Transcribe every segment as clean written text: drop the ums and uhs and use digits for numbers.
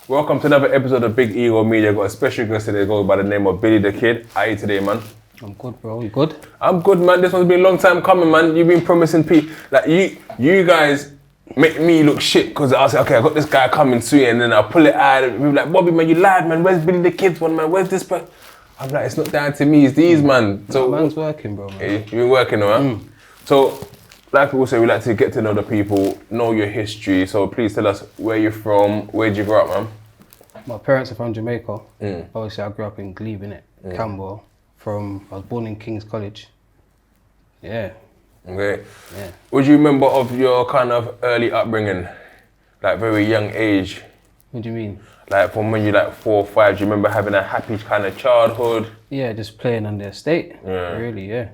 Welcome to another episode of Big Ego Media. Got a special guest today, goes by the name of Billy the Kid. How are you today, man? I'm good, bro. You good? I'm good, man. This one's been a long time coming, man. You've been promising people, like you guys make me look shit because I'll say, okay, I got this guy coming soon, and then I'll pull it out and be like, Bobby, man, you lied, man. Where's Billy the Kid's one, man? Where's this person? I'm like, it's not down to me, it's these, man. So man's working, bro, man. Yeah, you've been working, alright? So, like people say, we like to get to know the people, know your history. So please tell us where you're from, where'd you grow up, man? My parents are from Jamaica. Obviously, I grew up in Glebe, innit? Camberwell. I was born in King's College. Yeah. Okay. Yeah. What do you remember of your kind of early upbringing? Like very young age? What do you mean? Like from when you're like 4 or 5, do you remember having a happy kind of childhood? Yeah, just playing on the estate. Yeah. Really, yeah.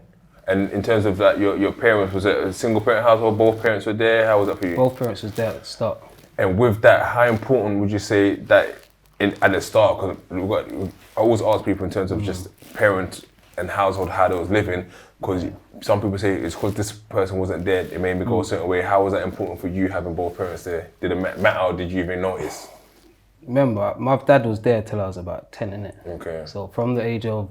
And in terms of like your parents, was it a single parent household? Both parents were there? How was that for you? Both parents was there at the start. And with that, how important would you say that at the start? Because I always ask people in terms of just parent and household, how they was living, because some people say it's because this person wasn't there, it made me go a certain way. How was that important for you having both parents there? Did it matter or did you even notice? Remember, my dad was there till I was about 10, innit? Okay. So from the age of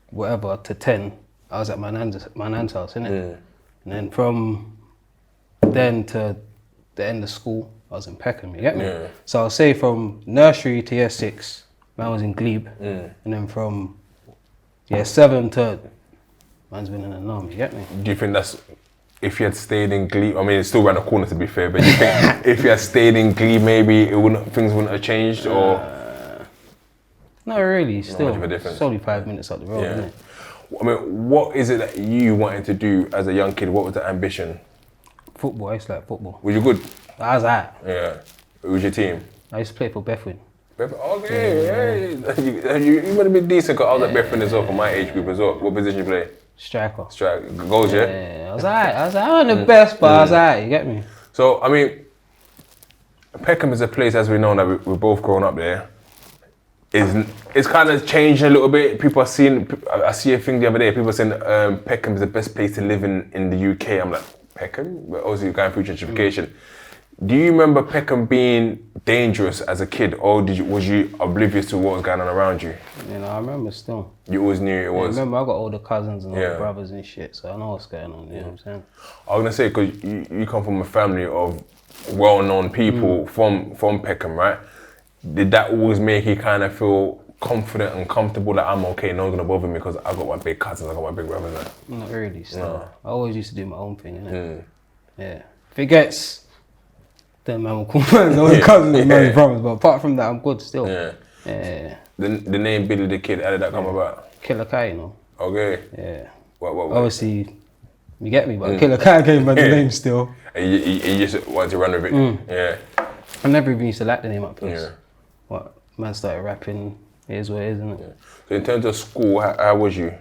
whatever to 10, I was at my nan's house, innit? And then from then to the end of school, I was in Peckham, you get me? Yeah. So I'll say from nursery to year 6, man was in Glebe. And then from year 7 to, man's been in an army, you get me? Do you think that's, if you had stayed in Glebe, I mean it's still around the corner to be fair, but do you think if you had stayed in Glebe maybe things wouldn't have changed or? Not really, still. much of a difference. It's only 5 minutes up the road, Yeah. isn't it? I mean, what is it that you wanted to do as a young kid? What was the ambition? Football, I used to like football. Was you good? I was at. Yeah. Who was your team? I used to play for Bethwyn. Okay, yeah. You would have been decent because I was at Bethlehem as well for my age group as well. What position you play? Striker. Strike, goals, yeah? Yeah, I was I wasn't the best, but I was alright, you get me? So, I mean, Peckham is a place, as we know, that we're both grown up there. It's kind of changed a little bit. People are seeing, I see a thing the other day, people are saying Peckham is the best place to live in the UK. I'm like, Peckham? But obviously you're going through gentrification. Do you remember Peckham being dangerous as a kid, or was you oblivious to what was going on around you? You know, I remember still. You always knew it was? I remember I got older cousins and older brothers and shit, so I know what's going on, you know what I'm saying? I was going to say, because you come from a family of well-known people from Peckham, right? Did that always make you kind of feel confident and comfortable that I'm okay, no one's going to bother me because I got my big cousins, I got my big brothers? Like. Not really, still. No. I always used to do my own thing, innit? Yeah. If it gets, then man will call man's older cousins and man's brothers, but apart from that, I'm good still. Yeah. The name Billy the Kid, how did that come about? Killer Kai, you know? Okay. Yeah. What? Obviously, you get me, but Killer Kai came by the name still. And you just wanted to run with it? Yeah. I never even used to like the name at first. Yeah. What, man started rapping, it is what it is, isn't it? Yeah. So in terms of school, how was you?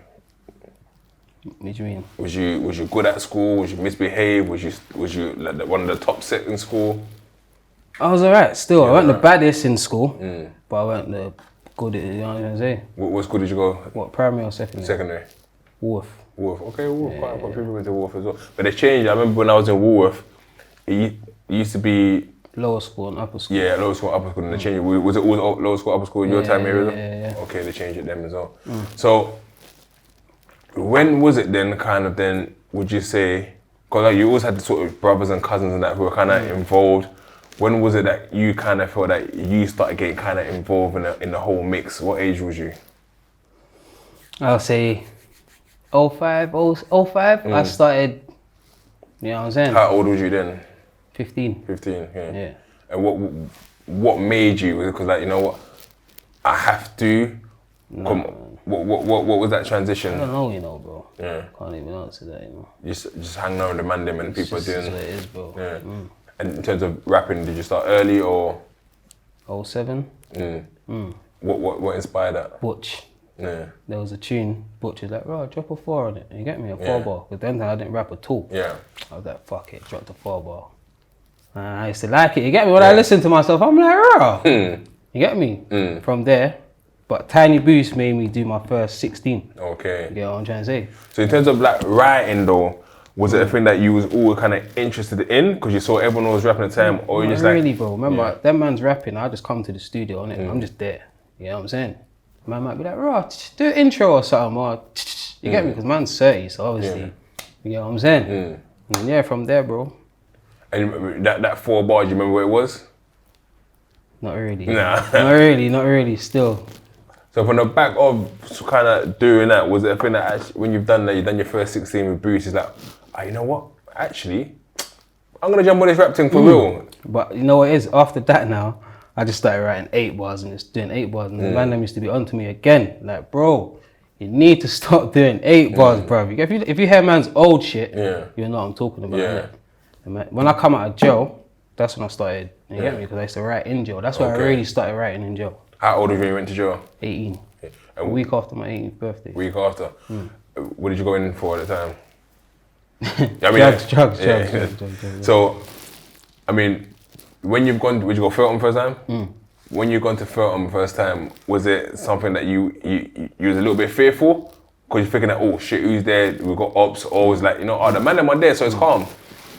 What do you mean? Was you good at school? Was you misbehaved? Was you like one of the top set in school? I was alright still. I wasn't the baddest in school, but I wasn't the good at it, you know what I'm saying? What school did you go? What, primary or secondary? Secondary. Wolf. Okay, Woolworth. Quite a few people went to Woolworth as well. But they changed. I remember when I was in Woolworth, it used to be lower school and upper school. Yeah, lower school, upper school, and they changed it. Was it always lower school, upper school in your time area? Yeah. Okay, they changed it then as well. So, when was it then, would you say, because like, you always had the sort of brothers and cousins and that who were kind of involved. When was it that you kind of felt that you started getting kind of involved in the whole mix? What age was you? I'll say 05. I started, you know what I'm saying? How old was you then? 15. 15, Yeah. And what made you? Because like, you know what, I have to. What was that transition? I don't know, you know, bro. Yeah. Can't even answer that, you know. Just hanging around the man them and people doing. That's what it is, bro. Yeah. And in terms of rapping, did you start early or? 07. What inspired that? Butch. Yeah. There was a tune, Butch was like, bro, drop a 4 on it. You get me? A 4 bar. Because then I didn't rap at all. Yeah. I was like, fuck it, dropped a 4 bar. And I used to like it, you get me? When I listen to myself, I'm like, bro. You get me? From there, but Tiny Boost made me do my first 16. Okay. You get what I'm trying to say? So in terms of like writing though, Was it a thing that you was always kind of interested in because you saw everyone was rapping at the time, or you just Not really, like? bro. Remember, that man's rapping. I just come to the studio and I'm just there. You know what I'm saying? Man might be like, "Raw, do an intro or something," or you get me? Because man's 30, so obviously, you know what I'm saying? And yeah, from there, bro. And that 4 bars, you remember where it was? Not really. Nah. Not really. Still. So from the back of kind of doing that, was it a thing that actually, when you've done that, you've done your first 16 with Bruce, it's like, you know what? Actually, I'm gonna jump on this rap thing for real. But you know what it is? After that now, I just started writing 8 bars and just doing 8 bars. And the man them used to be onto me again. Like, bro, you need to stop doing 8 bars, bro. If you hear man's old shit, you know what I'm talking about. innit? When I come out of jail, that's when I started, you get me? Because I used to write in jail. That's where I really started writing in jail. How old were you when you went to jail? 18. A week after my 18th birthday. Week after. What did you go in for at the time? Drugs. So, I mean, when you've gone, would you go Feltham first time? When you've gone to Feltham first time, was it something that you was a little bit fearful? Because you're thinking that, oh shit, who's there? We've got ops. Or was like, you know, the man them are there, so it's calm.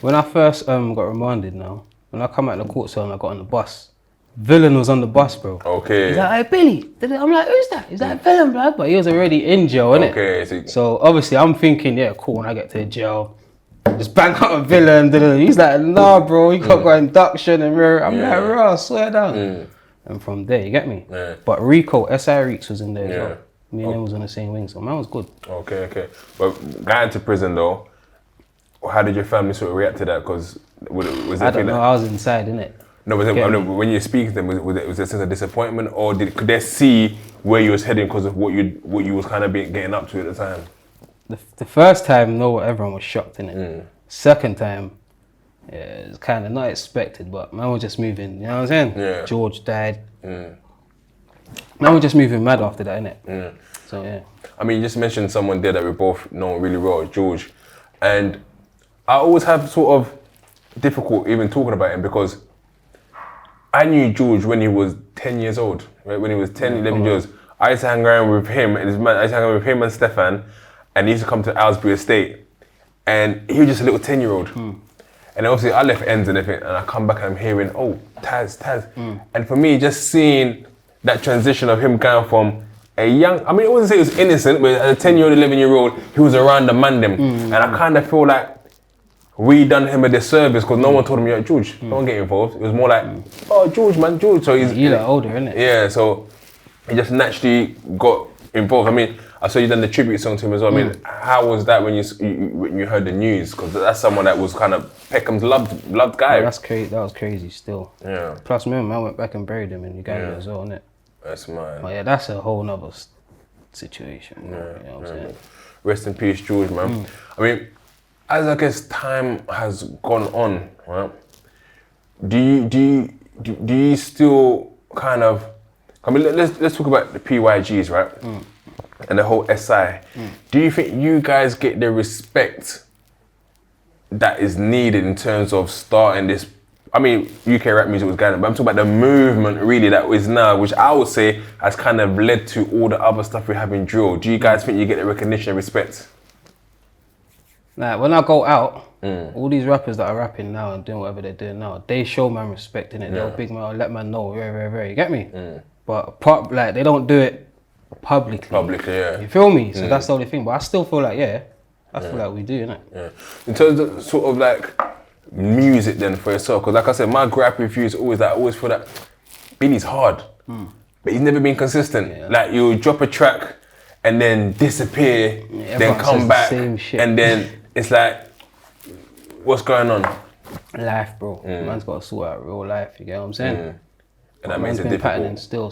When I first got remanded now, when I come out of the court cell and I got on the bus, Villain was on the bus, bro. Okay. He's like, "Hey, Billy." I'm like, "Who's that?" He's like, "Villain, blood." But he was already in jail, innit? Okay. So obviously I'm thinking, yeah, cool, when I get to the jail, just bang out a Villain. He's like, "Nah, bro, you can't go induction and mirror." I'm like, "Raw, swear down." And from there, you get me? But Rico, SI Reeks was in there as well. Me and him was on the same wing, so man was good. Okay. But going to prison though, how did your family sort of react to that? Because was it I don't know, I was inside, innit? No, when you speak to them, was it a sense of disappointment, or could they see where you was heading because of what you was kind of getting up to at the time? The first time, no, everyone was shocked, innit? Second time, it was kind of not expected, but man was just moving. You know what I'm saying? Yeah. George died. Man was just moving mad after that, innit? So yeah. I mean, you just mentioned someone there that we both know really well, George, and I always have sort of difficult even talking about him because I knew George when he was 10 years old, right? When he was 10, 11 years. I used to hang around with him and his man. I used to hang around with him and Stefan, and he used to come to Aylesbury Estate, and he was just a little 10-year-old. And obviously I left ends and everything, and I come back and I'm hearing, oh, Taz. And for me, just seeing that transition of him going from a young, I mean, I wouldn't say he was innocent, but as a 10-year-old, 11-year-old, he was around the man them. And I kind of feel like we done him a disservice because no one told him, "Yo, George, don't get involved." It was more like, "Oh, George, man, George." So he's like older, innit? Yeah, so he just naturally got involved. I mean, I saw you done the tribute song to him as well. I mean, how was that when you heard the news? Because that's someone that was kind of Peckham's loved guy. Yeah, that's crazy. That was crazy still. Yeah. Plus, remember, I went back and buried him in Uganda as well, innit? That's mine. But yeah, that's a whole nother situation. You know what I'm saying? Rest in peace, George, man. I mean, as I guess time has gone on, right? Do you still kind of? I mean, let's talk about the PYGs, right? And the whole SI. Do you think you guys get the respect that is needed in terms of starting this? I mean, UK rap music was going on, but I'm talking about the movement really that is now, which I would say has kind of led to all the other stuff we have in drill. Do you guys think you get the recognition and respect? Like, when I go out, all these rappers that are rapping now and doing whatever they're doing now, they show man respect, innit? They'll big man, let man know, very, you get me? But like, they don't do it publicly. Publicly, yeah. You feel me? So that's the only thing. But I still feel like, I feel like we do, innit? Yeah. In terms of sort of like music then for yourself, because like I said, my gripe with you is always that I always feel that Billy's hard, but he's never been consistent. Yeah. Like, you drop a track and then disappear, then come back, and then it's like, what's going on? Life, bro. Man's got to sort out real life, you get what I'm saying? And that man's makes it been difficult. patterning still,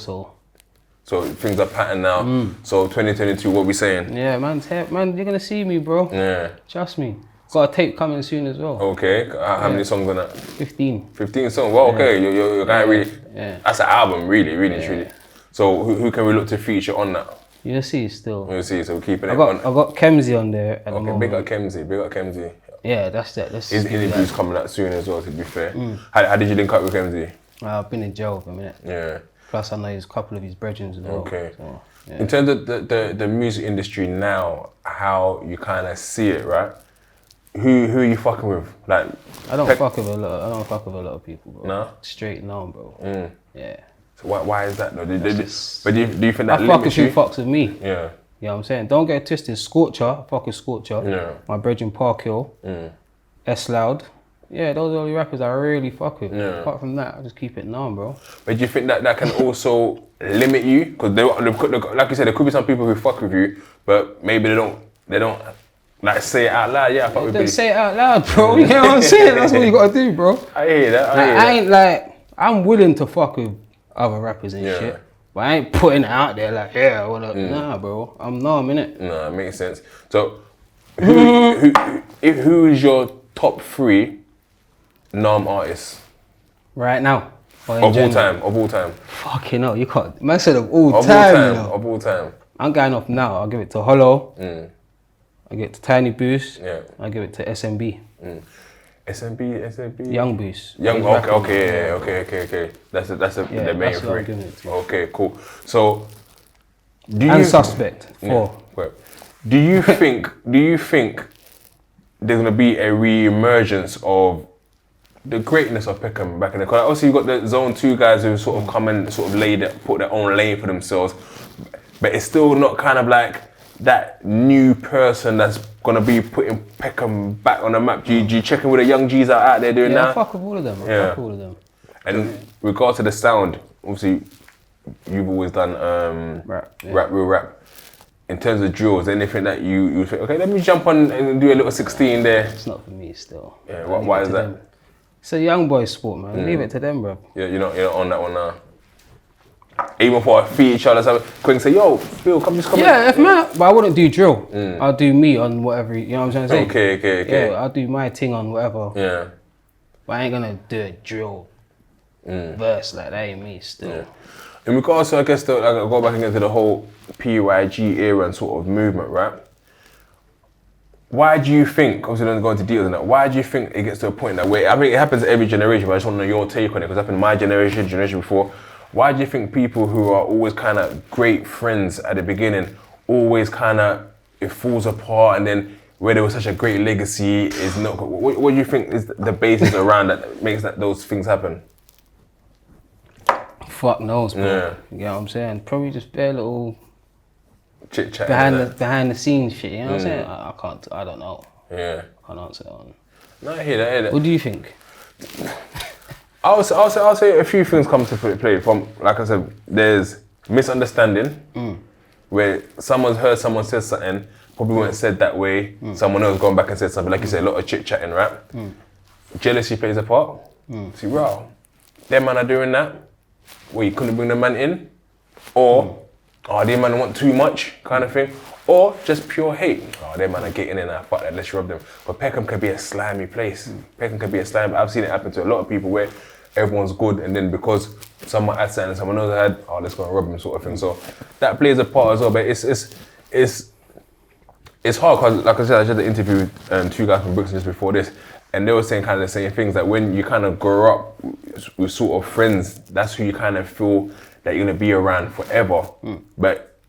So things are patterned now. So 2022, what we saying? Yeah, man's here. Man, you're gonna see me, bro. Yeah. Trust me. Got a tape coming soon as well. Okay. How many songs on that? 15. 15 songs. Well, okay. You're guy really. Yeah. That's an album, really, truly. So who can we look to feature on that? You'll see still. We'll see. So we're keeping I it got Kemsey on there at the Okay, moment. big up Kemsey. Yeah, that's that. His interview's coming out soon as well, to be fair. How did you link up with Kemsey? I've been in jail for a minute. Yeah. Plus I know a couple of his brethren as well. Okay. So, yeah. In terms of the music industry now, how you kind of see it, right? Who are you fucking with? Like, I don't fuck with a lot of people, bro. No? Straight no, bro. Yeah. So why is that though? Do you think that I fuck with limits you? who fucks with me. Yeah. You know what I'm saying? Don't get it twisted. Scorcher, I fuck with Scorcher. Yeah. My brethren Park Hill. S Loud. Yeah, those are the only rappers I really fuck with. Yeah. Apart from that, I just keep it numb, bro. But do you think that can also limit you? Because like you said, there could be some people who fuck with you, but maybe they don't like say it out loud. Yeah, I fuck with you. Don't say it out loud, bro. You know what I'm saying? That's what you gotta do, bro. I hear that. I ain't like, I'm willing to fuck with other rappers and shit. But I ain't putting it out there like, yeah, what up? Nah, bro. I'm numb, innit? No, it makes sense. So, who is your top 3 numb artists? Right now. Of all time. Fucking hell, you can't. Man said of all time, you know. Of all time. I'm going off now. I'll give it to Hollow. I'll give it to Tiny Boost. Yeah. I'll give it to SMB. SMB. Young Boost. Okay. That's the main that's what I'm 3. giving it to. Okay, cool. So, And Suspect. 4. Right. Do you think there's gonna be a re-emergence of the greatness of Peckham back in the day? Obviously, you've got the Zone 2 guys who sort of come and sort of put their own lane for themselves, but it's still not kind of like that new person that's gonna be putting Peckham back on the map. Do you check in with the young G's out there doing that? Yeah, I fuck with all of them. I fuck with all of them. And in regards to the sound, obviously, you've always done real rap. In terms of drills, anything that you think, okay, let me jump on and do a little 16 there. It's not for me still. Yeah, why is that? Them. It's a young boy sport, man. Leave it to them, bro. Yeah, you're not on that one now. Even for feed each other, so quick and say, yo, Phil, come. Yeah, but I wouldn't do drill. I'll do me on whatever, you know what I'm trying to say? Okay. Yeah, I'll do my thing on whatever. Yeah. But I ain't gonna do a drill verse, like that ain't me still. Yeah. In regards to, I guess, I'll go back again to the whole PYG era and sort of movement, right? Why do you think, obviously don't go into details on that, why do you think it gets to a point that way? I mean, it happens every generation, but I just want to know your take on it, because it happened in my generation before. Why do you think people who are always kind of great friends at the beginning, always kind of, it falls apart, and then where there was such a great legacy is not, what do you think is the basis around that makes those things happen? Fuck knows, bro. Yeah. You know what I'm saying? Probably just bare little Chit chat behind the scenes shit, you know what I'm saying? I don't know. Yeah. I can't answer that one. No, I hear that. What do you think? I'll say a few things come to play. From, like I said, there's misunderstanding, where someone's heard someone says something, probably weren't said that way. Someone else gone back and said something. Like you said, a lot of chit chatting, right? Jealousy plays a part. See, wow, them man are doing that. Well, you couldn't bring the man in, or they man want too much, kind of thing, or just pure hate. They man are getting in there, fuck that, let's rub them. But Peckham can be a slimy place. Peckham can be a slimy. I've seen it happen to a lot of people where everyone's good, and then because someone had something and someone else had, let's go and rub them, sort of thing. So that plays a part as well. But it's hard because, like I said, I did the interview with 2 guys from Brixton just before this, and they were saying kind of the same things, that when you kind of grow up with sort of friends, that's who you kind of feel that you're gonna be around forever. But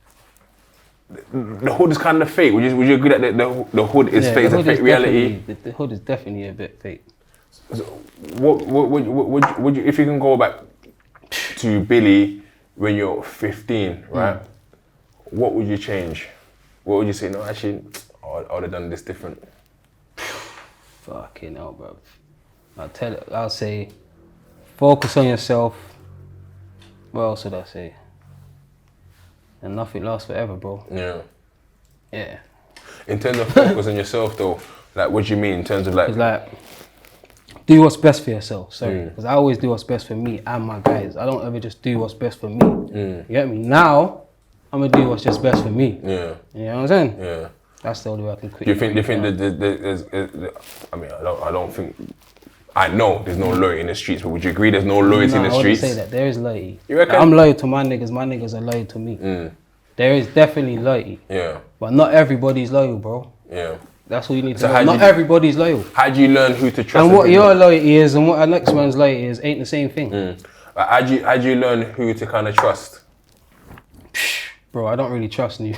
the hood is kind of fake. Would you agree that the hood is fake? It's a fake reality. The hood is definitely a bit fake. So what would you, if you can go back to Billy when you're 15, right? What would you change? What would you say? No, actually, I would have done this different. Fucking hell, bro. I'll say, focus on yourself. What else would I say? And nothing lasts forever, bro. Yeah. In terms of focus on yourself, though, like, what do you mean in terms of like? It's like, do what's best for yourself. Sorry, because I always do what's best for me and my guys. I don't ever just do what's best for me. You get me? Now, I'm gonna do what's just best for me. Yeah. You know what I'm saying? Yeah. That's the only way I can quit. Do you think that there's I mean, I don't think. I know there's no loyalty in the streets, but would you agree there's no loyalty in the streets? I wouldn't say that. There is loyalty. You reckon? Like, I'm loyal to my niggas are loyal to me. There is definitely loyalty. Yeah. But not everybody's loyal, bro. Yeah. That's what you need to know. Not everybody's loyal. How do you learn who to trust? And what your loyalty is and what our next man's loyalty is ain't the same thing. How do you learn who to kind of trust? Bro, I don't really trust new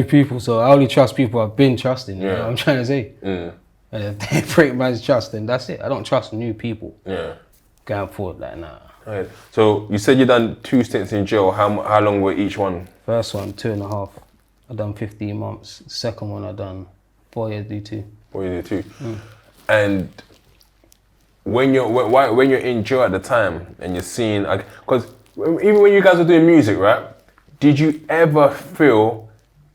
people, so I only trust people I've been trusting. You know what I'm trying to say? And if they break man's trust, then that's it. I don't trust new people Yeah. going forward. Like, nah. Right. So you said you done 2 stints in jail. How long were each one? First one, 2.5. I done 15 months. Second one, I done 4 years D2. 4 years D2. And when you're in jail at the time and you're seeing, because even when you guys were doing music, right? Did you ever feel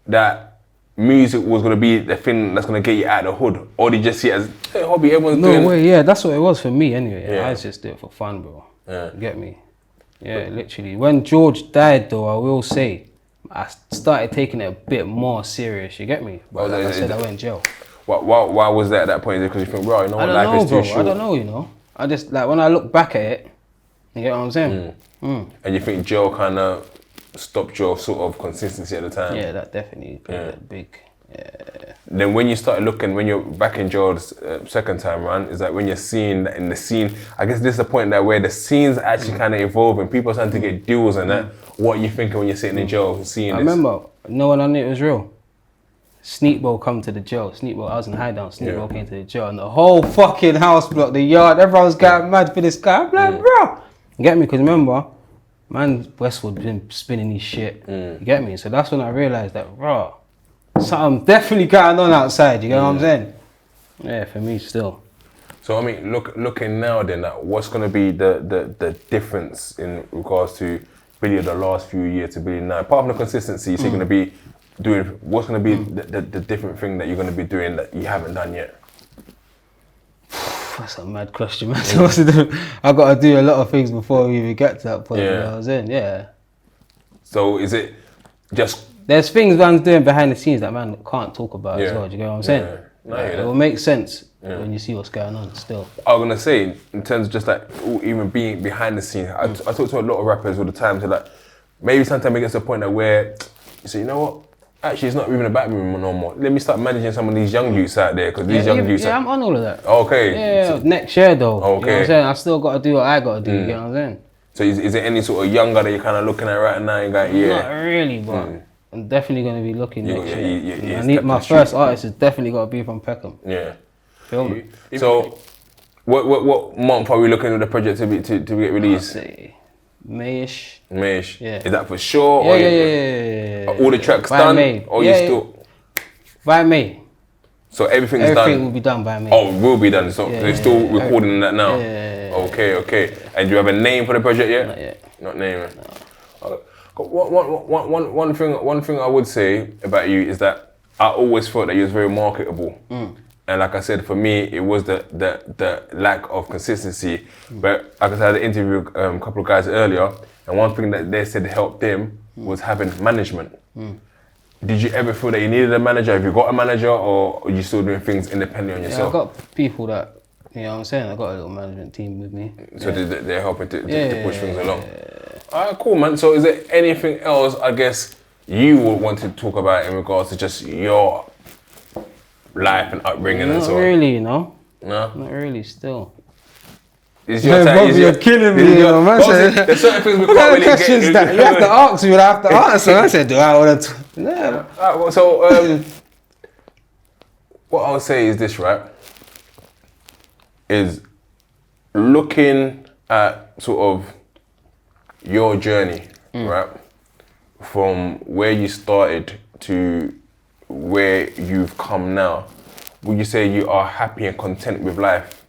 that music was gonna be the thing that's gonna get you out of the hood, or did you just see it as a hobby? Everyone's doing. No way, yeah, that's what it was for me anyway. Yeah. I just do it for fun, bro. Yeah. You get me? Yeah, literally. When George died, though, I will say, I started taking it a bit more serious. You get me? But like I said, I went in jail. Why was that at that point? Is it because you think, bro, you know what, life is too short? I don't know, you know. I just, like, when I look back at it, you get what I'm saying? And you think jail kind of stopped your sort of consistency at the time? Yeah, that definitely played a big. Then when you started looking, when you're back in jail the second time around, is that when you're seeing that in the scene, I guess this is the point that where the scene's actually kind of evolving, people are starting to get deals and that. What are you thinking when you're sitting in jail and seeing I this? remember, no one I knew it was real. Sneakbo come to the jail. Sneakbo, I was in hideout. Sneakbo came to the jail, and the whole fucking house block, the yard, everyone was going mad for this guy. I'm like, bro, you get me? Because remember, man, Westwood been spinning his shit. You get me? So that's when I realized that, bro, something definitely going on outside. You get what I'm saying? Yeah, for me still. So I mean, looking now then, what's going to be the difference in regards to Billy of the last few years to Billy now? Apart from the consistency, you're going to be doing, what's going to be the different thing that you're going to be doing that you haven't done yet? That's a mad question, man. I got to do a lot of things before we even get to that point. You know what I'm saying? Yeah. So is it just... There's things man's doing behind the scenes that man can't talk about as well. Do you get what I'm saying? No, it will make sense when you see what's going on still. I was gonna say, in terms of just like even being behind the scenes, I talk to a lot of rappers all the time. So like, maybe sometimes it gets to a point that where you say, you know what? Actually, it's not even about me no more. Let me start managing some of these young youths out there, because these young youths. Yeah, I'm on all of that. Okay. Yeah, next year though. Okay. You know what I'm saying? I still got to do what I got to do. You get what I'm saying? So is there any sort of younger that you're kind of looking at right now and going, yeah? Not really, but I'm definitely going to be looking next year. I need my first artist has definitely got to be from Peckham. Yeah. Feel me? So, what month are we looking at the project to get released? I'd say Mayish. Mayish. Yeah. Is that for sure? Yeah. Are all the tracks by done? May. Or you still? By May. So everything's done? Everything will be done by May. Oh, it will be done. So they're still recording that now? Yeah. Okay. And do you have a name for the project yet? Not yet. Not naming. No. One thing I would say about you is that I always thought that you was very marketable. And like I said, for me, it was the lack of consistency. But like I said, I had an interview with a couple of guys earlier, and one thing that they said helped them was having management. Did you ever feel that you needed a manager? Have you got a manager, or are you still doing things independently on yourself? Yeah, I've got people that, you know what I'm saying, I've got a little management team with me. So they're helping to push things along. All right, cool, man. So is there anything else, I guess, you would want to talk about in regards to just your life and upbringing and so on? Not really, you know. No? Not really, still. It's your time. You're killing me, you know, man. There's certain things we can't really get. You have to ask me what I have to answer. I said, do I want to... No. Right, so, what I would say is this, right? Is looking at sort of your journey, right? From where you started to where you've come now. Would you say you are happy and content with life?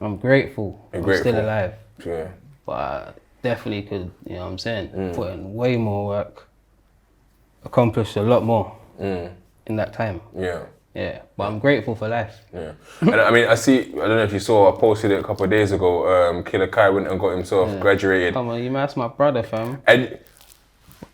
I'm grateful. I'm still alive. Yeah. But I definitely could, you know what I'm saying, put in way more work, accomplish a lot more in that time. Yeah, but I'm grateful for life. Yeah. And I mean, I don't know if you saw, I posted it a couple of days ago, Killer Kai went and got himself graduated. Come on, that's my brother, fam. And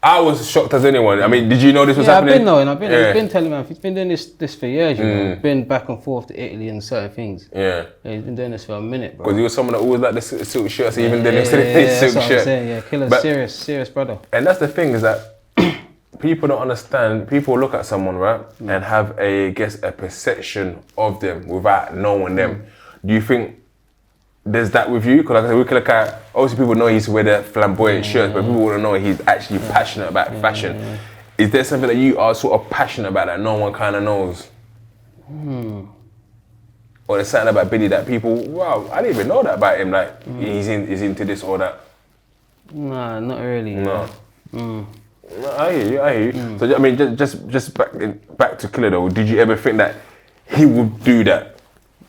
I was shocked as anyone. I mean, did you know this was happening? I've been knowing. He's been telling me. He's been doing this for years, you know. Been back and forth to Italy and certain things. Yeah, he's been doing this for a minute, bro. Because he was someone that always liked the silk shirts, even then silk that's what shirt. I'm saying, yeah, Killer's serious brother. And that's the thing, is that people don't understand. People look at someone, right, and have a perception of them without knowing them. Do you think there's that with you? Because like I said, we Killer Kai, obviously people know he used to wear the flamboyant shirts, but people wouldn't know he's actually passionate about fashion. Is there something that you are sort of passionate about that no one kind of knows? or there's something about Billy that people, wow, I didn't even know that about him. Like he's into this or that. Nah, not really. No. No, I hear you. So I mean, just back to Killer though. Did you ever think that he would do that?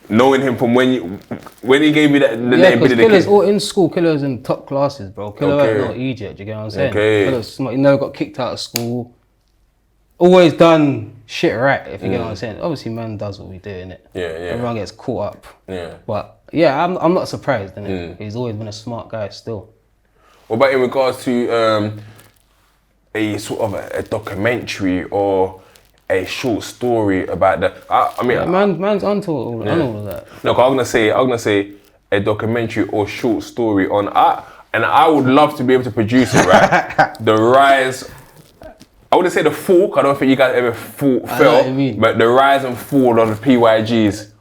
Knowing him from when he gave you that the name Billy the Kid. Killer's all in school. Killer's in top classes, bro. Killer ain't no idiot. You get what I'm saying? Okay. Killer's smart. He never got kicked out of school. Always done shit right. If you get what I'm saying. Obviously, man does what we do, innit? Yeah. Everyone gets caught up. Yeah. But yeah, I'm not surprised, innit? He's always been a smart guy still. What about in regards to a sort of a documentary or a short story about that? I mean, Yeah, man's onto all of that. No, 'cause I'm gonna say a documentary or short story on and I would love to be able to produce it, right? The rise. I wouldn't say the fall, 'cause I don't think you guys ever fell, what you mean. but the rise and fall of the PYGs.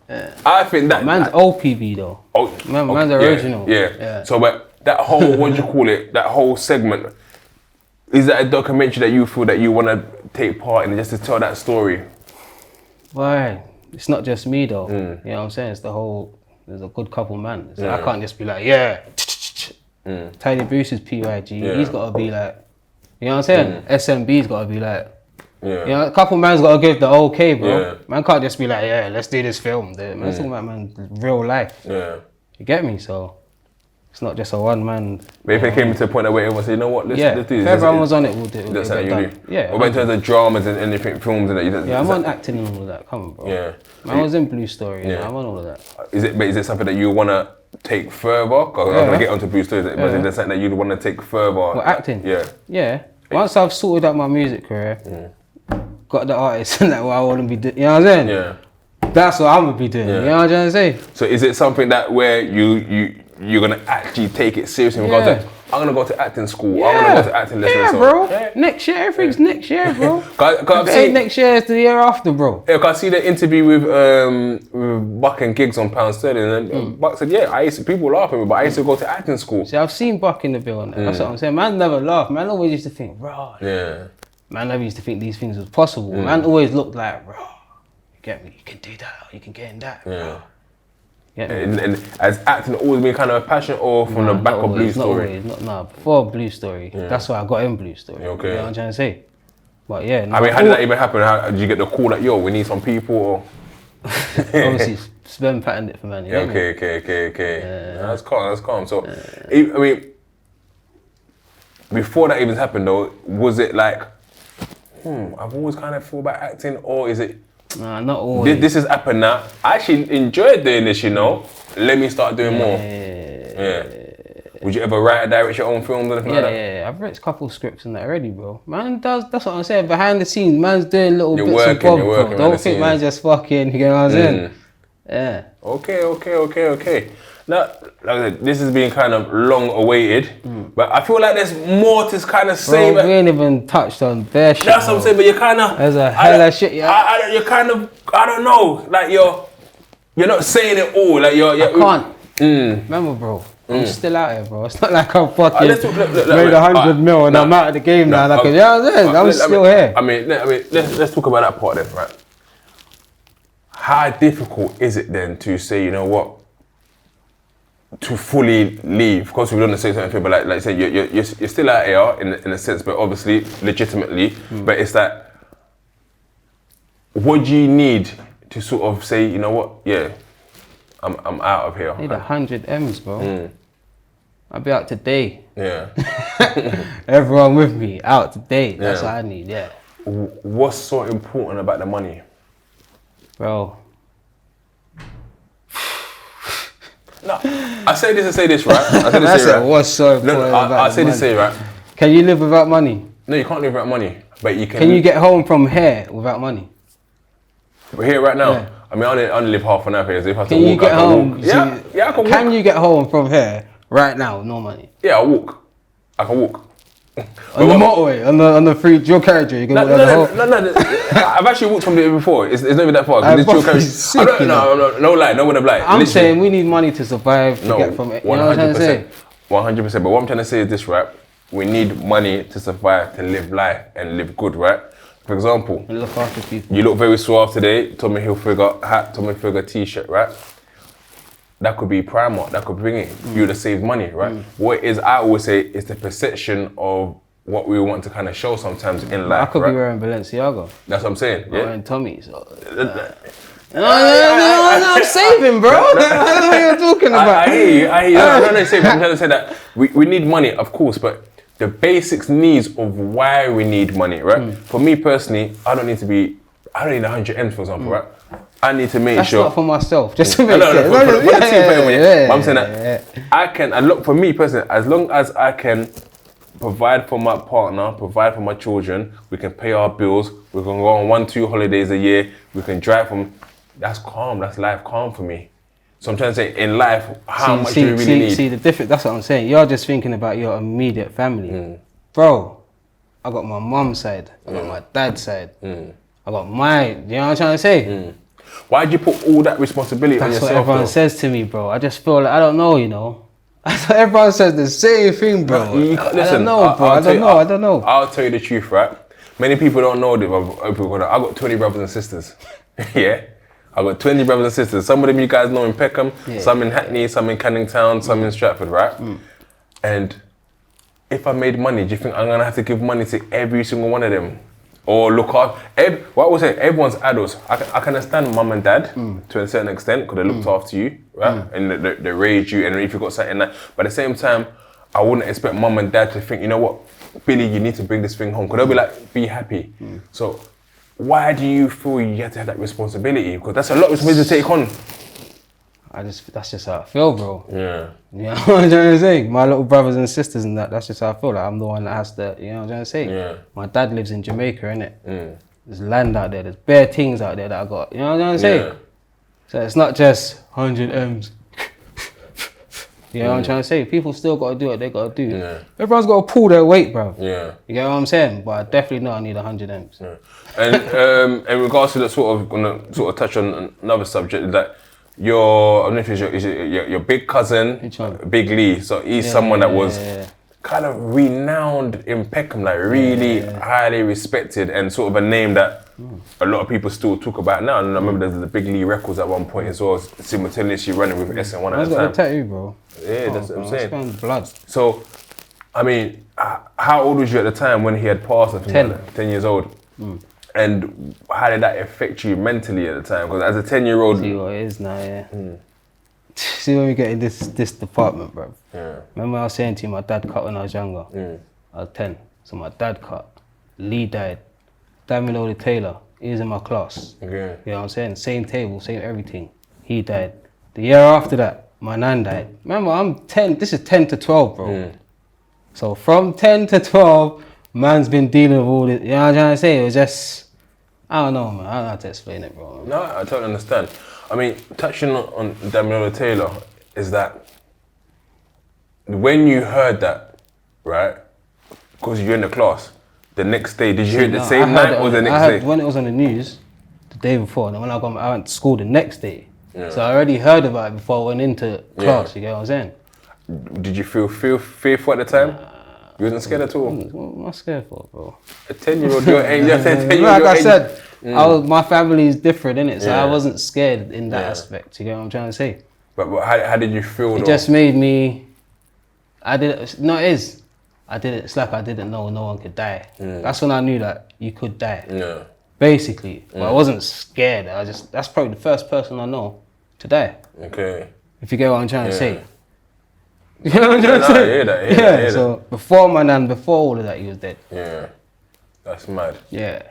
I think that Man's OPB though. Man's original. Yeah. So, but that whole what do you call it? That whole segment. Is that a documentary that you feel that you want to take part in just to tell that story? Why? It's not just me though. You know what I'm saying? It's the whole. There's a good couple man. So I can't just be like, Tiny Bruce is PYG. He's got to be like, you know what I'm saying? SMB's got to be like, you know, a couple man's got to give the okay, bro. Yeah. Man can't just be like, let's do this film. Man's talking about real life. Yeah. You get me? So it's not just a one man. But if it came to a point where everyone said, you know what, let's do this. If everyone was on it, we'll do it. That's how you do. Yeah. What about in terms of dramas and anything, films and that? Yeah, I'm on acting and all of that. Come on, bro. Yeah. Man, I was in Blue Story. Yeah. I'm on all of that. Is it something that you want to take further? Because I'm going to get onto Blue Story. But is there something that you'd want to take further? What, acting? Yeah. Yeah. Once I've sorted out my music career, got the artist and that what I want to be doing, you know what I'm saying? Yeah. That's what I'm going to be doing, you know what I'm trying to say? So is it something that where you're going to actually take it seriously? Because I'm going to go to acting school, I'm going to go to acting lessons. Yeah, bro. Next year, everything's next year, bro. If it ain't next year, it's the year after, bro. Yeah, cause I see the interview with Buck and Gigs on Pound Sterling, and Buck said, people laugh at me, but I used to go to acting school. See, I've seen Buck in the bill, and that's what I'm saying. Man never laughed. Man always used to think, bro. Yeah. Man never used to think these things was possible. Man always looked like, bro, you get me? You can do that, or you can get in that, bro. And has acting always been kind of a passion, or from the back of Blue Story? Before Blue Story. That's why I got in Blue Story. Okay. You know what I'm trying to say? But yeah. I mean, how did that even happen? How did you get the call that, we need some people? Or? Obviously, Sven patterned it for man. Yeah, okay. Yeah. That's calm. So, I mean, before that even happened though, was it like, I've always kind of thought about acting, or is it, nah, not always. This has happened now. I actually enjoyed doing this, you know. Let me start doing more. Yeah. Would you ever write or direct your own films or anything like that? Yeah. I've written a couple of scripts and that already, bro. Man does, that's what I'm saying. Behind the scenes, man's doing little bits of bob, bro. Don't think man's just fucking, you know what I'm saying? Yeah. Okay. Now, like I said, this has been kind of long awaited, but I feel like there's more to kind of say. Bro, we ain't even touched on their shit. That's what I'm saying, but you're kind of. There's a hell of shit, yeah. You're kind of, I don't know, like you're not saying it all. Like I can't. Remember, bro. I'm still out here, bro. It's not like I'm fucking look, made 100 mil and I'm out of the game now. Like, you know what I'm saying? I'm still here. I mean, let's talk about that part then, right? How difficult is it then to say, you know what, to fully leave? Of course, we don't want to say something, but like say you're still out here in a sense, but obviously legitimately. But it's that, what do you need to sort of say, you know what, I'm out of here. I need 100 M's, bro. I'll be out today. Yeah. Everyone with me, out today. That's what I need, What's so important about the money? Bro. No, I say this, right? What's so important about I say money? this, right? Can you live without money? No, you can't live without money, but you can. Can you get home from here without money? But here right now, I mean, I only live half an hour here, so if I have to Can walk, you get I can home? walk. Yeah, I can walk. Can you get home from here right now with no money? Yeah, I walk. I can walk. On the motorway, on the free dual carriageway, you can walk down the whole. No. I've actually walked from there before. It's not even that far. This dual carriageway. No lie, no one have lied. I'm saying we need money to survive to get from it. You know what I'm trying to say? 100%. But what I'm trying to say is this, right? We need money to survive, to live life and live good, right? For example, And look after people. You look very suave today. Tommy Hilfiger hat, Tommy Hilfiger t-shirt, right? that could be Primark, that could bring it, you would have saved money, right? What it is, I always say, is the perception of what we want to kind of show sometimes in life. I could right? be wearing Balenciaga. That's what I'm saying. I'm Yeah. wearing Tommy's. I'm saving, bro. I don't know what you're talking about. I hear you. I'm trying to say that we need money, of course, but the basics needs of why we need money, right? For me personally, I don't need 100 M's, for example, right? I need to make That's sure. not for myself, just to make No, it. for the team, Yeah, but I'm saying that I can, for me personally, as long as I can provide for my partner, provide for my children, we can pay our bills, we can go on 1-2 holidays a year, we can drive from, that's calm, that's life calm for me. So I'm trying to say, in life, how much do you really need? See the difference, that's what I'm saying. You're just thinking about your immediate family. Bro, I got my mum's side, I got my dad's side, I got my, you know what I'm trying to say? Why do you put all that responsibility on yourself? That's what everyone says to me, bro. I just feel like, I don't know, you know. Everyone says the same thing, bro. Listen, I don't know, bro. I don't know. I'll tell you the truth, right? Many people don't know this, but I got 20 brothers and sisters. Yeah? I got 20 brothers and sisters. Some of them you guys know in Peckham, some in Hackney, some in Canning Town, some in Stratford, right? And if I made money, do you think I'm gonna have to give money to every single one of them? Or look after, what I would say, everyone's adults. I can understand mum and dad to a certain extent because they looked after you, right? And they raised you, and if you got something like, but at the same time, I wouldn't expect mum and dad to think, you know what, Billy, you need to bring this thing home. Because they'll be like, be happy. So why do you feel you have to have that responsibility? Because that's a lot of responsibility to take on. That's just how I feel, bro. Yeah. You know what I'm trying to say? My little brothers and sisters and that's just how I feel. Like I'm the one that has to, you know what I'm trying to say? Yeah. My dad lives in Jamaica, innit? There's land out there, there's bare things out there that I got, you know what I'm trying to say? Yeah. So it's not just 100 M's. You know what I'm trying to say? People still got to do what they got to do. Yeah. Everyone's got to pull their weight, bro. Yeah. You get what I'm saying? But I definitely know I need 100 M's. Yeah. And in regards to that, gonna touch on another subject, that I don't know if it's your big cousin, Which one? Big Lee. So he's someone that was kind of renowned in Peckham, like really highly respected, and sort of a name that a lot of people still talk about now. And I remember there's the Big Lee Records at one point as well, simultaneously running with SN1 at the time. Got a tattoo, bro. Yeah, that's what I'm saying. It's blood. So, I mean, how old was you at the time when he had passed? I think 10 years old. And how did that affect you mentally at the time? Because as a 10-year-old... See what it is now, yeah. See when we get in this department, bro. Yeah. Remember I was saying to you, my dad cut when I was younger. I was 10. So my dad cut. Lee died. Damilola Taylor, he was in my class. Okay. You know what I'm saying? Same table, same everything. He died. The year after that, my nan died. Remember, I'm 10. This is 10 to 12, bro. So from 10 to 12, man's been dealing with all this. You know what I'm trying to say? It was just, I don't know, man. I don't know how to explain it, bro. No, I totally understand. I mean, touching on Damilola Taylor, is that when you heard that, right? Because you're in the class, the next day, did you hear it the same night or the next day? When it was on the news, the day before, and then when I went to school the next day. So I already heard about it before I went into class, you get what I'm saying? Did you feel fearful at the time? You wasn't scared at all? What am I scared for, bro? A 10-year-old, your age, like I said, my family is different, innit? So I wasn't scared in that aspect, you get what I'm trying to say? But how did you feel? It just made me, it's like I didn't know no one could die. That's when I knew that you could die. Yeah. Basically. But I wasn't scared. That's probably the first person I know to die. Okay. If you get what I'm trying to say. You know what I'm trying to say? I hear that. So before my nan, before all of that, he was dead. Yeah. That's mad. Yeah.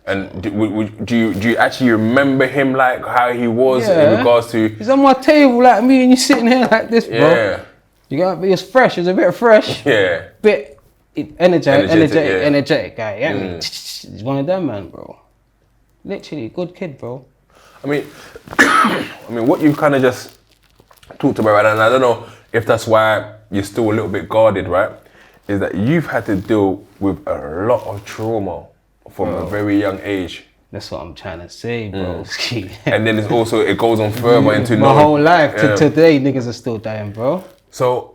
And do you actually remember him, like how he was in regards to... He's on my table like me and you sitting here like this, bro. Yeah. You got me, it's fresh, it's a bit fresh. Yeah. Bit energetic guy, yeah. He's one of them, man, bro. Literally, good kid, bro. I mean, what you've kind of just talked about, right, and I don't know if that's why you're still a little bit guarded, right? Is that you've had to deal with a lot of trauma from a very young age. That's what I'm trying to say, bro. And then it goes on further into my whole life. To today, niggas are still dying, bro. So,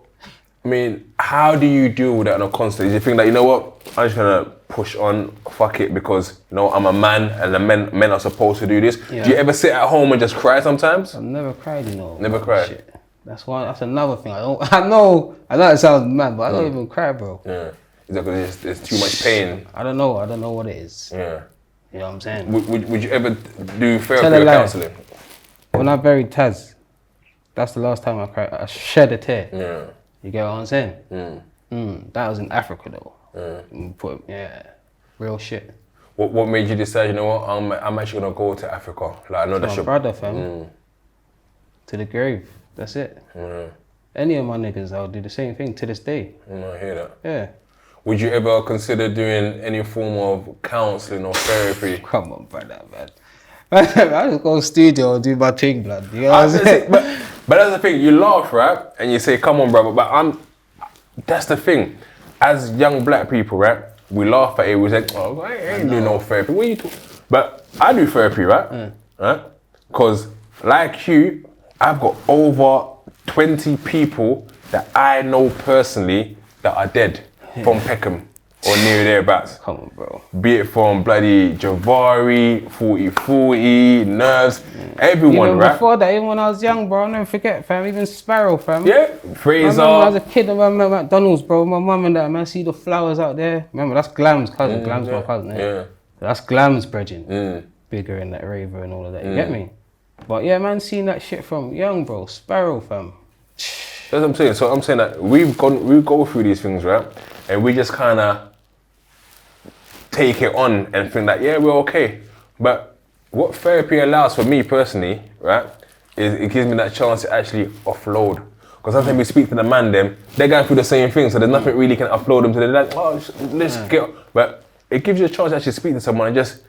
I mean, how do you deal with that on a constant? Do you think that, you know what, I'm just gonna push on, fuck it, because, you know, I'm a man and the men are supposed to do this. Yeah. Do you ever sit at home and just cry sometimes? I've never cried, you know. Never cried? Shit. That's another thing. I know it sounds mad, but I don't even cry, bro. Yeah. Is that because there's too much pain? I don't know what it is. Yeah. You know what I'm saying? Would you ever do therapy or counselling? When I buried Taz, that's the last time I cried. I shed a tear. Yeah. You get what I'm saying? That was in Africa though. Real shit. What made you decide, you know what, I'm actually gonna go to Africa? Like, I know that's my your brother, fam. To the grave. That's it. Any of my niggas, I'll do the same thing to this day. I hear that. Yeah. Would you ever consider doing any form of counselling or therapy? Come on, brother, man. I just go to studio and do my thing, blood. You know what I'm saying? But that's the thing, you laugh, right? And you say, come on, brother. But that's the thing. As young black people, right? We laugh at it, we say, oh, I ain't doing no therapy. What are you talking? But I do therapy, right? Right? Because like you, I've got over 20 people that I know personally that are dead from Peckham or near thereabouts. Come on, bro. Be it from bloody Javari, 4040, Nerves, everyone, right? Before that, even when I was young, bro, I'll never forget, fam. Even Sparrow, fam. Yeah, Fraser. I remember when I was a kid, I remember McDonald's, bro. My mum and that, man, see the flowers out there. Remember, that's Glam's cousin. Glam's my cousin, yeah. That's Glam's brethren. Bigger in that raver and all of that. You get me? But yeah, man, seeing that shit from young, bro. Sparrow, fam. That's what I'm saying. So I'm saying that we go through these things, right? And we just kind of take it on and think that, yeah, we're okay. But what therapy allows for me personally, right, is it gives me that chance to actually offload. Because sometimes we speak to the man, they're going through the same thing, so there's nothing really can offload them to. They're like, oh, let's get. But it gives you a chance to actually speak to someone and just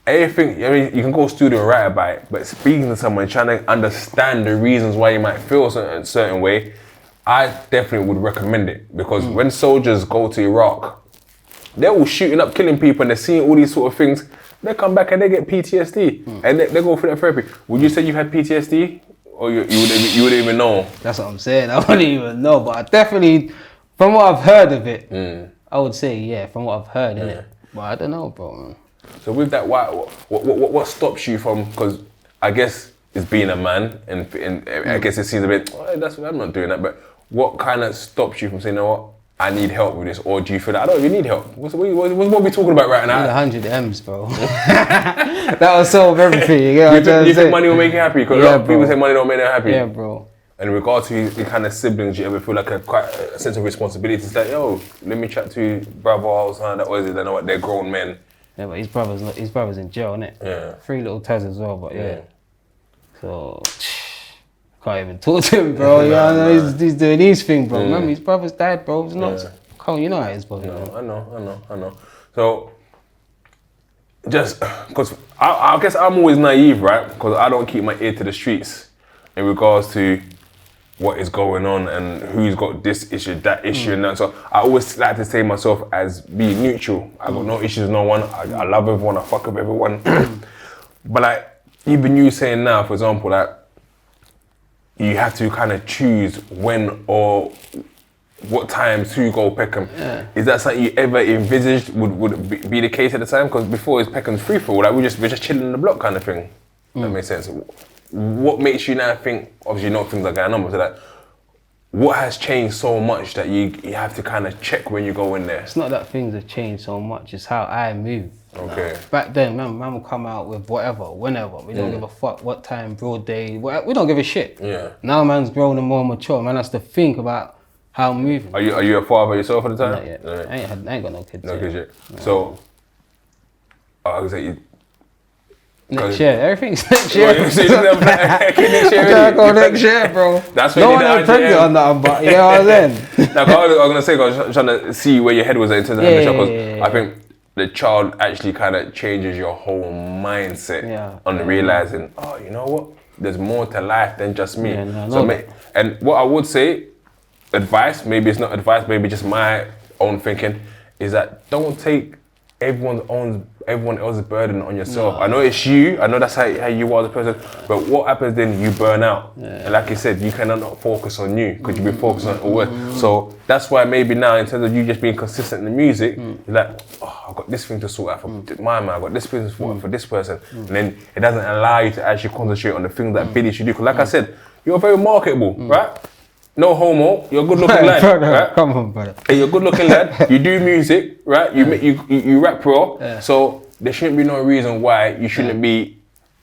everything. I mean, you can go studio and write about it, but speaking to someone, trying to understand the reasons why you might feel a certain way, I definitely would recommend it. Because when soldiers go to Iraq, they're all shooting up, killing people, and they're seeing all these sort of things. They come back and they get PTSD, and they go through that therapy. Would you say you had PTSD, or you wouldn't even know? That's what I'm saying. I wouldn't even know, but I definitely, from what I've heard of it, I would say yeah. From what I've heard, innit? But I don't know, bro. Man. So with that, what stops you from? Because I guess it's being a man, and I guess it seems a bit. Oh, I'm not doing that. But what kind of stops you from saying, you know what? I need help with this, or do you feel that I don't even need help? What are we talking about right now? 100 M's, bro. That will solve everything. You know do you think money will make you happy? Because a lot of people say money don't make them happy. Yeah, bro. And in regards to the kind of siblings, do you ever feel like quite a sense of responsibility? It's like, yo, let me chat to brother or something. That was it. They know what they're grown men. Yeah, but his brother's in jail, innit? Yeah. 3 little Taz as well, but yeah. So can't even talk to him, bro. You know, he's doing his thing, bro. Remember, his brother's died, bro. It's not. Come on, you know how it is, bro. No, I know. So, just because I guess I'm always naive, right? Because I don't keep my ear to the streets in regards to what is going on and who's got this issue, that issue, and that. So I always like to say myself as being neutral. I got no issues with no one. I love everyone. I fuck with everyone. But like, even you saying now, for example, like, you have to kind of choose when or what time to go Peckham. Yeah. Is that something you ever envisaged would be the case at the time? Because before it's Peckham's free for all, like we're just chilling in the block kind of thing. That makes sense. What makes you now think? Obviously, you know things are going on, but so that what has changed so much that you have to kind of check when you go in there? It's not that things have changed so much. It's how I move. Okay. Back then, man will come out with whatever, whenever. We don't give a fuck what time, broad day. We don't give a shit. Yeah. Now man's grown and more mature. Man has to think about how I'm moving. Are you a father yourself at the time? Not yet. No. I ain't got no kids. No kids yet. No. So, I was like, next year, everything's next year. Next year, next year, bro. That's no one ain't pregnant on that, but you know what I'm saying. Like, I was gonna say, I was trying to see where your head was at in terms of having a child, because I think the child actually kind of changes your whole mindset on realizing, oh, you know what? There's more to life than just me. And what I would say, advice, maybe it's not advice, maybe just my own thinking, is that don't take everyone else's burden on yourself. I know it's you, I know that's how you are as a person, but what happens then? You burn out. And like you said, you cannot not focus on you because you've been focused on all work. So that's why maybe now, in terms of you just being consistent in the music, you're like, oh, I've got this thing to sort out for my man, I've got this thing to sort out for this person. And then it doesn't allow you to actually concentrate on the things that Billy should do. Because like I said, you're very marketable, right? No homo, you're a good looking lad, Brother, right? come on, brother. Hey, you're a good looking lad, you do music, right? You rap raw, so there shouldn't be no reason why you shouldn't be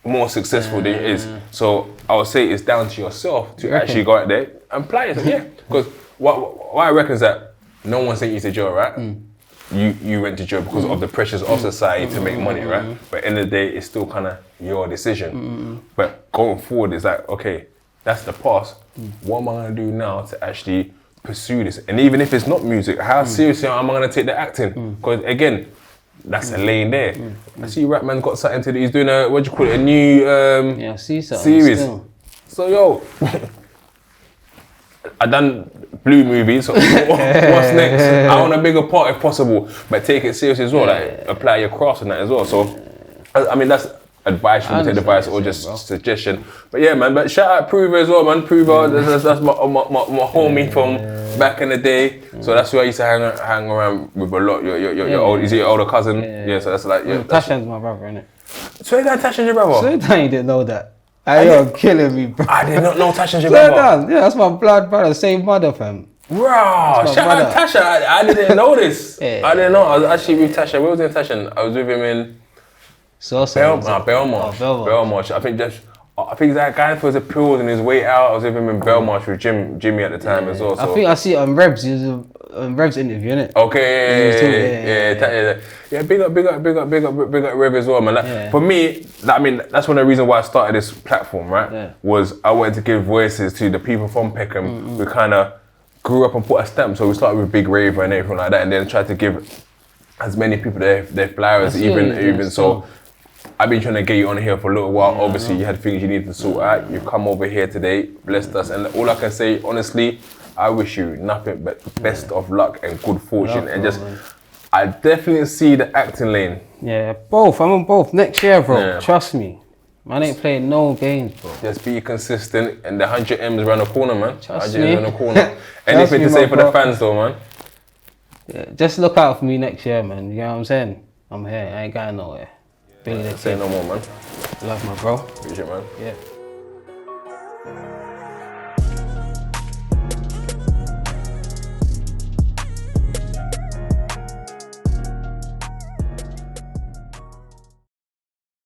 more successful than it is. So I would say it's down to yourself to actually go out there and play it. Yeah, because what I reckon is that no one sent you to jail, right? You went to jail because of the pressures of society to make money, right? But at the end of the day, it's still kind of your decision. But going forward, it's like, okay, that's the past. What am I gonna do now to actually pursue this? And even if it's not music, how seriously am I gonna take the acting? Because again, that's a lane there. I see Rap Man got something to do. He's doing a, what do you call it, a new I see something series. still. So yo, I done Blue movies. So what's next? I want a bigger part if possible, but take it seriously as well. Like apply your craft and that as well. So I mean that's advice from take advice or just suggestion. But yeah, man. But shout out Prover as well, man. Prover, that's my homie from back in the day. So that's who I used to hang around with a lot. Your old, is it your older cousin? Yeah. So that's like Tashan's my brother, innit? So you got Tashan's your brother? So you didn't know that. You're killing me, bro. I did not know Tashan's your brother. Yeah, that's my blood brother, same mother, fam. Bro, shout out Tasha. I didn't know this. I didn't know. I was actually with Tasha. Where was in Tasha? I was with him in Belmarsh. I think that guy for his appeals and his way out. I was with him in Belmarsh with Jimmy at the time as well. So. I think I see it on Rev's. He was on Rev's interview, innit? Okay, yeah. Big up Rev as well, man. Like, for me, I mean, that's one of the reasons why I started this platform, right? Was I wanted to give voices to the people from Peckham who kind of grew up and put a stamp. So we started with Big Raver and everything like that, and then tried to give as many people their flowers, even so. I've been trying to get you on here for a little while. Obviously, you had things you needed to sort out. You've come over here today, blessed us, and all I can say, honestly, I wish you nothing but best of luck and good fortune. I definitely see the acting lane. Yeah, both. I'm on both next year, bro. Yeah. Trust me. Man ain't playing no games, bro. Just be consistent, and the 100 M's around the corner, man. Trust 100 me. M's around the corner. Anything to say for the fans, though, man? Yeah, just look out for me next year, man. You know what I'm saying? I'm here. I ain't going nowhere. Say no more, man. Love my bro. Appreciate it, man. Yeah.